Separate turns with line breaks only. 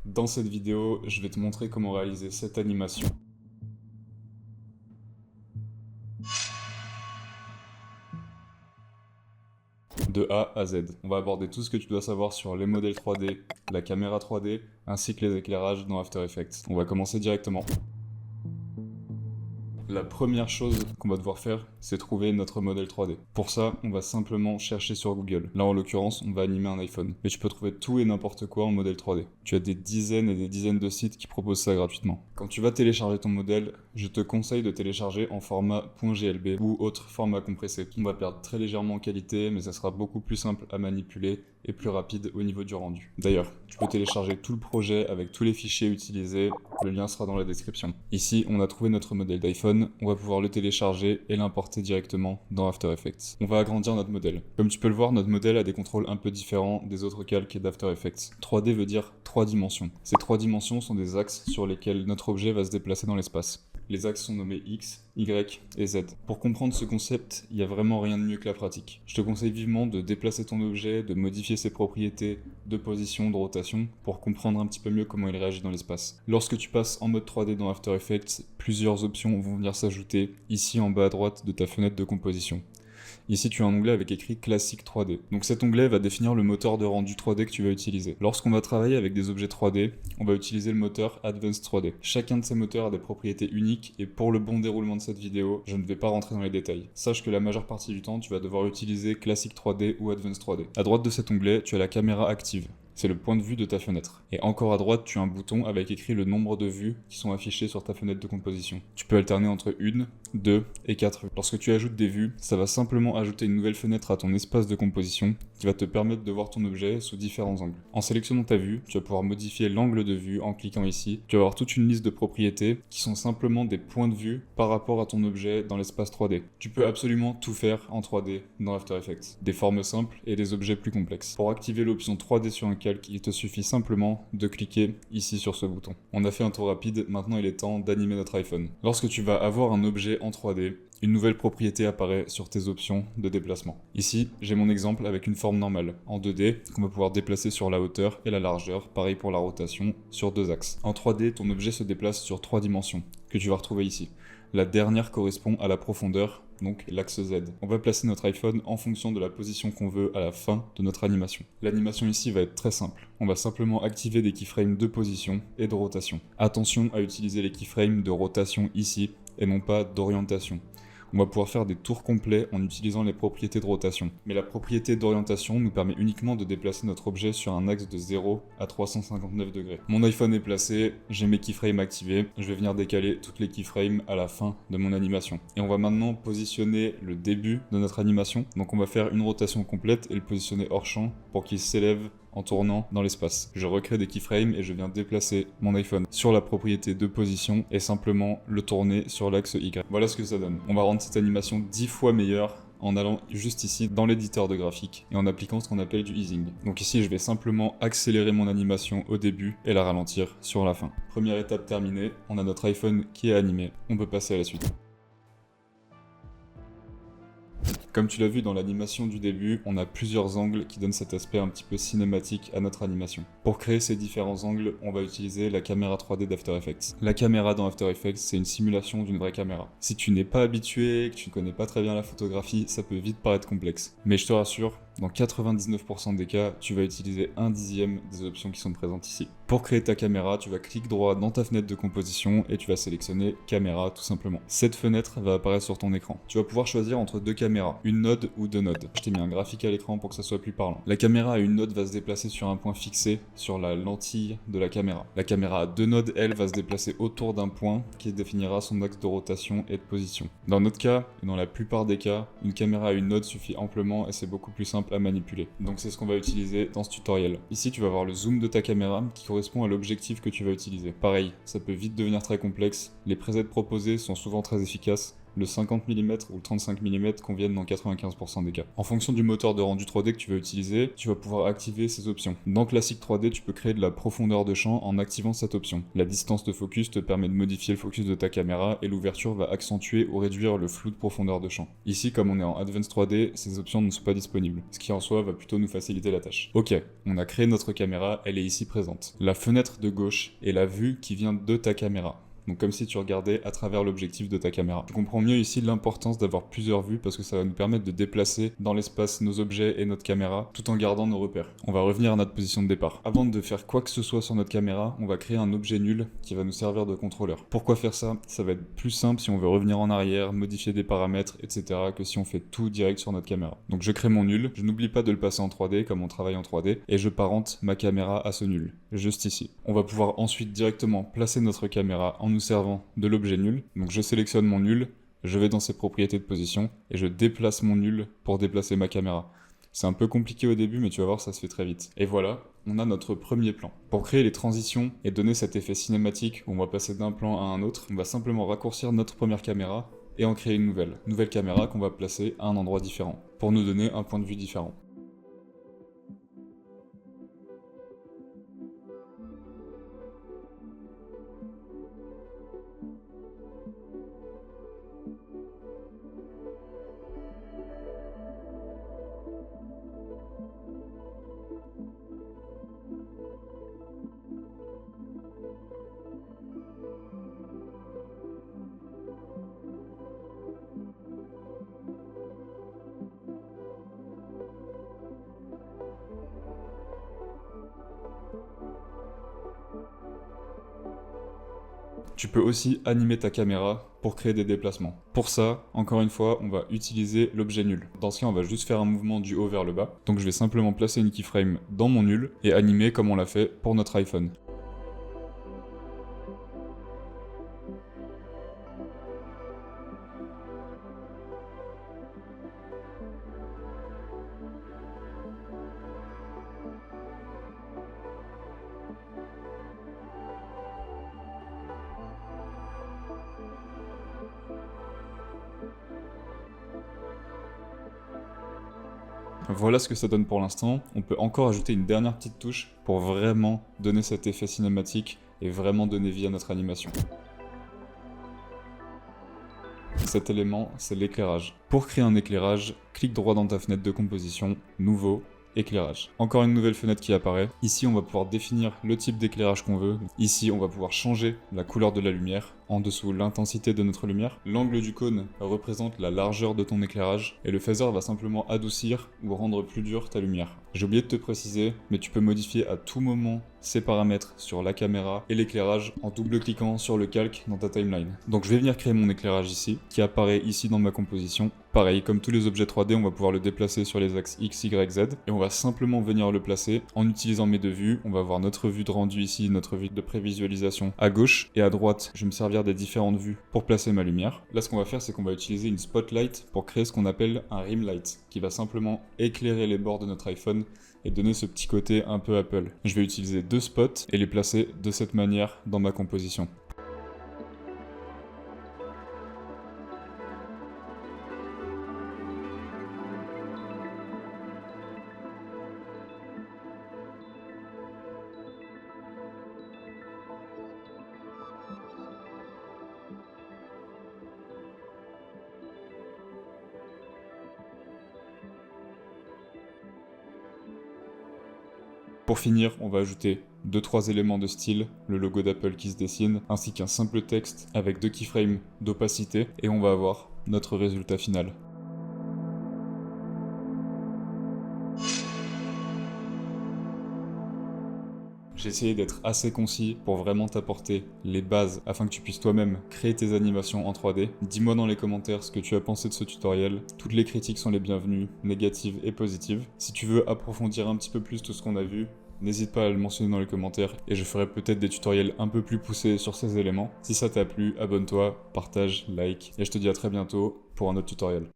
Dans cette vidéo, je vais te montrer comment réaliser cette animation. De A à Z. On va aborder tout ce que tu dois savoir sur les modèles 3D, la caméra 3D, ainsi que les éclairages dans After Effects. On va commencer directement. La première chose qu'on va devoir faire, c'est trouver notre modèle 3D. Pour ça, on va simplement chercher sur Google. Là, en l'occurrence, on va animer un iPhone. Mais tu peux trouver tout et n'importe quoi en modèle 3D. Tu as des dizaines et des dizaines de sites qui proposent ça gratuitement. Quand tu vas télécharger ton modèle, je te conseille de télécharger en format .glb ou autre format compressé. On va perdre très légèrement en qualité, mais ça sera beaucoup plus simple à manipuler et plus rapide au niveau du rendu. D'ailleurs, tu peux télécharger tout le projet avec tous les fichiers utilisés, le lien sera dans la description. Ici, on a trouvé notre modèle d'iPhone, on va pouvoir le télécharger et l'importer directement dans After Effects. On va agrandir notre modèle. Comme tu peux le voir, notre modèle a des contrôles un peu différents des autres calques d'After Effects. 3D veut dire 3 dimensions. Ces 3 dimensions sont des axes sur lesquels notre objet va se déplacer dans l'espace. Les axes sont nommés X, Y et Z. Pour comprendre ce concept, il n'y a vraiment rien de mieux que la pratique. Je te conseille vivement de déplacer ton objet, de modifier ses propriétés de position, de rotation, pour comprendre un petit peu mieux comment il réagit dans l'espace. Lorsque tu passes en mode 3D dans After Effects, plusieurs options vont venir s'ajouter ici en bas à droite de ta fenêtre de composition. Ici, tu as un onglet avec écrit Classique 3D. Donc cet onglet va définir le moteur de rendu 3D que tu vas utiliser. Lorsqu'on va travailler avec des objets 3D, on va utiliser le moteur Advanced 3D. Chacun de ces moteurs a des propriétés uniques et pour le bon déroulement de cette vidéo, je ne vais pas rentrer dans les détails. Sache que la majeure partie du temps, tu vas devoir utiliser Classic 3D ou Advanced 3D. À droite de cet onglet, tu as la caméra active. C'est le point de vue de ta fenêtre. Et encore à droite, tu as un bouton avec écrit le nombre de vues qui sont affichées sur ta fenêtre de composition. Tu peux alterner entre 1, 2 et 4 vues. Lorsque tu ajoutes des vues, ça va simplement ajouter une nouvelle fenêtre à ton espace de composition qui va te permettre de voir ton objet sous différents angles. En sélectionnant ta vue, tu vas pouvoir modifier l'angle de vue en cliquant ici. Tu vas avoir toute une liste de propriétés qui sont simplement des points de vue par rapport à ton objet dans l'espace 3D. Tu peux absolument tout faire en 3D dans After Effects. Des formes simples et des objets plus complexes. Pour activer l'option 3D sur un calque, il te suffit simplement de cliquer ici sur ce bouton. On a fait un tour rapide, maintenant il est temps d'animer notre iPhone. Lorsque tu vas avoir un objet en 3D, une nouvelle propriété apparaît sur tes options de déplacement. Ici, j'ai mon exemple avec une forme normale, en 2D, qu'on va pouvoir déplacer sur la hauteur et la largeur, pareil pour la rotation, sur 2 axes. En 3D, ton objet se déplace sur 3 dimensions, que tu vas retrouver ici. La dernière correspond à la profondeur, donc l'axe Z. On va placer notre iPhone en fonction de la position qu'on veut à la fin de notre animation. L'animation ici va être très simple. On va simplement activer des keyframes de position et de rotation. Attention à utiliser les keyframes de rotation ici et non pas d'orientation. On va pouvoir faire des tours complets en utilisant les propriétés de rotation. Mais la propriété d'orientation nous permet uniquement de déplacer notre objet sur un axe de 0 à 359 degrés. Mon iPhone est placé, j'ai mes keyframes activés, je vais venir décaler toutes les keyframes à la fin de mon animation. Et on va maintenant positionner le début de notre animation. Donc on va faire une rotation complète et le positionner hors champ pour qu'il s'élève en tournant dans l'espace. Je recrée des keyframes et je viens déplacer mon iPhone sur la propriété de position et simplement le tourner sur l'axe Y. Voilà ce que ça donne. On va rendre cette animation 10 fois meilleure en allant juste ici dans l'éditeur de graphique et en appliquant ce qu'on appelle du easing. Donc ici, je vais simplement accélérer mon animation au début et la ralentir sur la fin. Première étape terminée, on a notre iPhone qui est animé. On peut passer à la suite. Comme tu l'as vu dans l'animation du début, on a plusieurs angles qui donnent cet aspect un petit peu cinématique à notre animation. Pour créer ces différents angles, on va utiliser la caméra 3D d'After Effects. La caméra dans After Effects, c'est une simulation d'une vraie caméra. Si tu n'es pas habitué, que tu ne connais pas très bien la photographie, ça peut vite paraître complexe. Mais je te rassure, dans 99% des cas, tu vas utiliser 1/10 des options qui sont présentes ici. Pour créer ta caméra, tu vas cliquer droit dans ta fenêtre de composition et tu vas sélectionner caméra tout simplement. Cette fenêtre va apparaître sur ton écran. Tu vas pouvoir choisir entre 2 caméras, une node ou 2 nodes. Je t'ai mis un graphique à l'écran pour que ça soit plus parlant. La caméra à une node va se déplacer sur un point fixé sur la lentille de la caméra. La caméra à 2 nodes, elle, va se déplacer autour d'un point qui définira son axe de rotation et de position. Dans notre cas, et dans la plupart des cas, une caméra à une node suffit amplement et c'est beaucoup plus simple à manipuler. Donc c'est ce qu'on va utiliser dans ce tutoriel. Ici, tu vas voir le zoom de ta caméra qui correspond à l'objectif que tu vas utiliser. Pareil, ça peut vite devenir très complexe. Les presets proposés sont souvent très efficaces, le 50 mm ou le 35 mm conviennent dans 95% des cas. En fonction du moteur de rendu 3D que tu vas utiliser, tu vas pouvoir activer ces options. Dans Classic 3D, tu peux créer de la profondeur de champ en activant cette option. La distance de focus te permet de modifier le focus de ta caméra et l'ouverture va accentuer ou réduire le flou de profondeur de champ. Ici, comme on est en Advanced 3D, ces options ne sont pas disponibles, ce qui en soi va plutôt nous faciliter la tâche. Ok, on a créé notre caméra, elle est ici présente. La fenêtre de gauche est la vue qui vient de ta caméra. Donc comme si tu regardais à travers l'objectif de ta caméra. Tu comprends mieux ici l'importance d'avoir plusieurs vues parce que ça va nous permettre de déplacer dans l'espace nos objets et notre caméra tout en gardant nos repères. On va revenir à notre position de départ. Avant de faire quoi que ce soit sur notre caméra, on va créer un objet nul qui va nous servir de contrôleur. Pourquoi faire ça? Ça va être plus simple si on veut revenir en arrière, modifier des paramètres, etc. que si on fait tout direct sur notre caméra. Donc je crée mon nul, je n'oublie pas de le passer en 3D comme on travaille en 3D et je parente ma caméra à ce nul, juste ici. On va pouvoir ensuite directement placer notre caméra en nous servant de l'objet nul. Donc je sélectionne mon nul, je vais dans ses propriétés de position et je déplace mon nul pour déplacer ma caméra. C'est un peu compliqué au début, mais tu vas voir, ça se fait très vite. Et voilà, on a notre premier plan. Pour créer les transitions et donner cet effet cinématique où on va passer d'un plan à un autre, on va simplement raccourcir notre première caméra et en créer une nouvelle caméra qu'on va placer à un endroit différent pour nous donner un point de vue différent. Tu peux aussi animer ta caméra pour créer des déplacements. Pour ça, encore une fois, on va utiliser l'objet nul. Dans ce cas, on va juste faire un mouvement du haut vers le bas. Donc je vais simplement placer une keyframe dans mon nul et animer comme on l'a fait pour notre iPhone. Voilà ce que ça donne pour l'instant. On peut encore ajouter une dernière petite touche pour vraiment donner cet effet cinématique et vraiment donner vie à notre animation. Cet élément, c'est l'éclairage. Pour créer un éclairage, clique droit dans ta fenêtre de composition, nouveau, éclairage. Encore une nouvelle fenêtre qui apparaît. Ici, on va pouvoir définir le type d'éclairage qu'on veut. Ici, on va pouvoir changer la couleur de la lumière. En dessous, l'intensité de notre lumière. L'angle du cône représente la largeur de ton éclairage. Et le phaser va simplement adoucir ou rendre plus dur ta lumière. J'ai oublié de te préciser, mais tu peux modifier à tout moment ces paramètres sur la caméra et l'éclairage en double-cliquant sur le calque dans ta timeline. Donc je vais venir créer mon éclairage ici, qui apparaît ici dans ma composition. Pareil, comme tous les objets 3D, on va pouvoir le déplacer sur les axes X, Y, Z. Et on va simplement venir le placer en utilisant mes deux vues. On va avoir notre vue de rendu ici, notre vue de prévisualisation à gauche. Et à droite, je vais me servir des différentes vues pour placer ma lumière. Là, ce qu'on va faire, c'est qu'on va utiliser une spotlight pour créer ce qu'on appelle un rim light, qui va simplement éclairer les bords de notre iPhone et donner ce petit côté un peu Apple. Je vais utiliser deux spots et les placer de cette manière dans ma composition. Pour finir, on va ajouter 2-3 éléments de style, le logo d'Apple qui se dessine, ainsi qu'un simple texte avec 2 keyframes d'opacité, et on va avoir notre résultat final. J'ai essayé d'être assez concis pour vraiment t'apporter les bases afin que tu puisses toi-même créer tes animations en 3D. Dis-moi dans les commentaires ce que tu as pensé de ce tutoriel. Toutes les critiques sont les bienvenues, négatives et positives. Si tu veux approfondir un petit peu plus tout ce qu'on a vu, n'hésite pas à le mentionner dans les commentaires et je ferai peut-être des tutoriels un peu plus poussés sur ces éléments. Si ça t'a plu, abonne-toi, partage, like et je te dis à très bientôt pour un autre tutoriel.